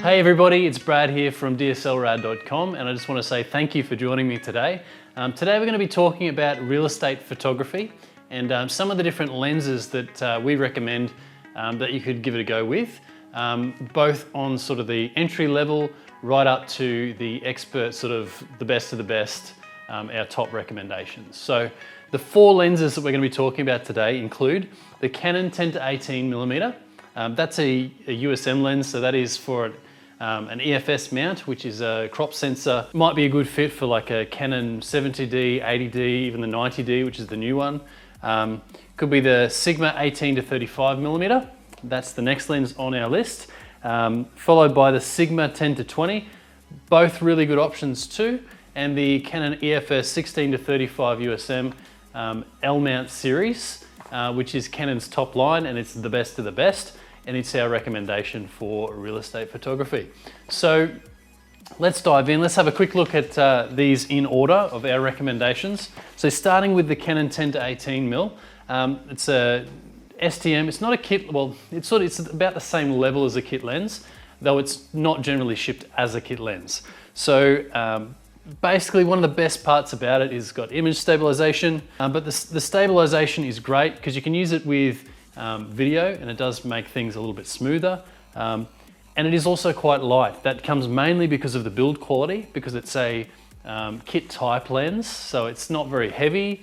Hey everybody, it's Brad here from DSLrad.com, and I just want to say thank you for joining me today. Today we're going to be talking about real estate photography and some of the different lenses that we recommend that you could give it a go with, both on sort of the entry level right up to the expert, sort of the best of the best, our top recommendations. So the four lenses that we're going to be talking about today include the Canon 10 to 18 millimeter. That's a USM lens, so that is for an EF-S mount, which is a crop sensor. Might be a good fit for like a Canon 70D, 80D, even the 90D, which is the new one. Could be the Sigma 18 to 35 millimeter. That's the next lens on our list. Followed by the Sigma 10 to 20. Both really good options too. And the Canon EF-S 16 to 35 USM L mount series, which is Canon's top line, and it's the best of the best. And it's our recommendation for real estate photography. So let's dive in. Let's have a quick look at these in order of our recommendations. So starting with the Canon 10 to 18 mil, it's a STM. It's not a kit. Well, it's about the same level as a kit lens, though it's not generally shipped as a kit lens. So basically, one of the best parts about it is it's got image stabilization, but the stabilization is great because you can use it with video, and it does make things a little bit smoother. And it is also quite light. That comes mainly because of the build quality, because it's a kit type lens, so it's not very heavy,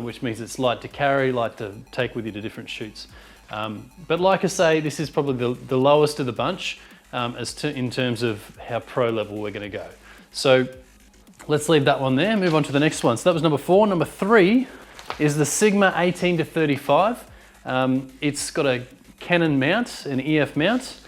which means it's light to carry, light to take with you to different shoots. But like I say, this is probably the lowest of the bunch in terms of how pro level we're going to go. So let's leave that one there, move on to the next one. So that was number 4. Number 3 is the Sigma 18 to 35. It's got a Canon mount, an EF mount,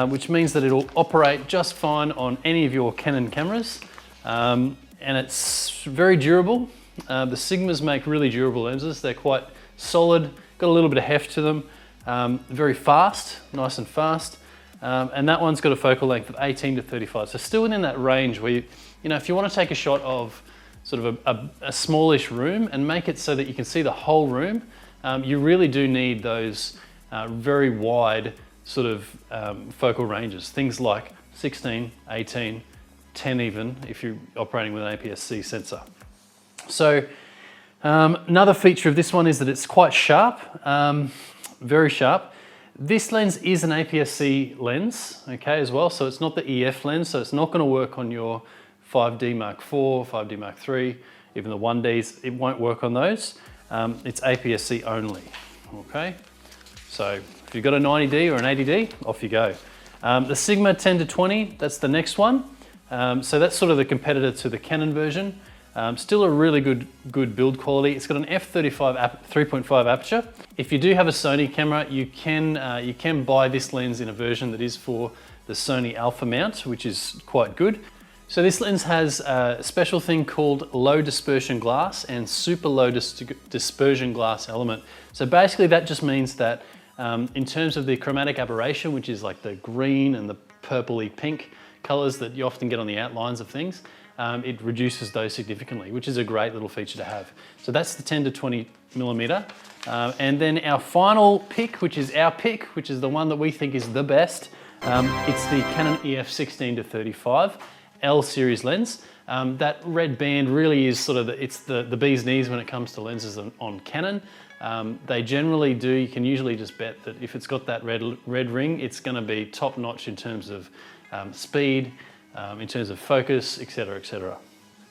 which means that it'll operate just fine on any of your Canon cameras. And it's very durable. The Sigmas make really durable lenses. They're quite solid, got a little bit of heft to them, very fast, nice and fast. And that one's got a focal length of 18 to 35. So still within that range where, you know, if you want to take a shot of sort of a smallish room and make it so that you can see the whole room, you really do need those very wide sort of focal ranges. Things like 16, 18, 10 even, if you're operating with an APS-C sensor. So another feature of this one is that it's quite sharp, very sharp. This lens is an APS-C lens, okay, as well. So it's not the EF lens, so it's not going to work on your 5D Mark IV, 5D Mark III, even the 1Ds. It won't work on those. It's APS-C only, okay? So if you've got a 90D or an 80D, off you go. The Sigma 10 to 20, that's the next one. So that's sort of the competitor to the Canon version. Still a really good build quality. It's got an f/35 3.5 aperture. If you do have a Sony camera, you can buy this lens in a version that is for the Sony Alpha mount, which is quite good. So this lens has a special thing called low dispersion glass and super low dispersion glass element. So basically that just means that in terms of the chromatic aberration, which is like the green and the purpley pink colors that you often get on the outlines of things, it reduces those significantly, which is a great little feature to have. So that's the 10 to 20 millimeter. And then our final pick, which is our pick, which is the one that we think is the best, it's the Canon EF 16 to 35. L series lens. That red band really is sort of the bee's knees when it comes to lenses on Canon. They generally do, you can usually just bet that if it's got that red ring, it's going to be top notch in terms of speed, in terms of focus, etc., etc.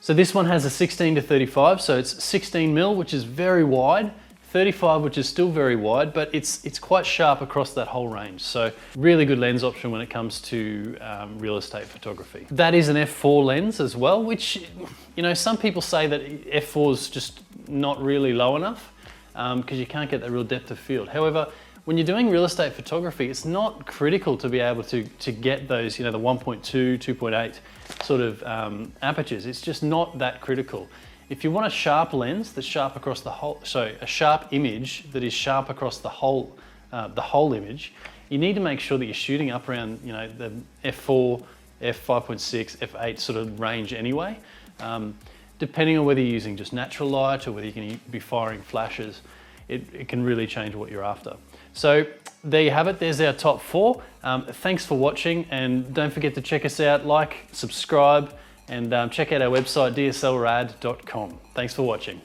So this one has a 16 to 35, so it's 16 mil, which is very wide, 35, which is still very wide, but it's quite sharp across that whole range. So really good lens option when it comes to real estate photography. That is an f4 lens as well, which, you know, some people say that f4 is just not really low enough because you can't get that real depth of field. However, when you're doing real estate photography, it's not critical to be able to get those, you know, the 1.2, 2.8 sort of apertures. It's just not that critical. If you want a sharp lens that's sharp across the whole, so a sharp image that is sharp across the whole image, you need to make sure that you're shooting up around, you know, the f4, f5.6, f8 sort of range anyway. Depending on whether you're using just natural light or whether you can be firing flashes, it can really change what you're after. So there you have it. There's our top 4. Thanks for watching, and don't forget to check us out, like, subscribe, and check out our website, dslrad.com. Thanks for watching.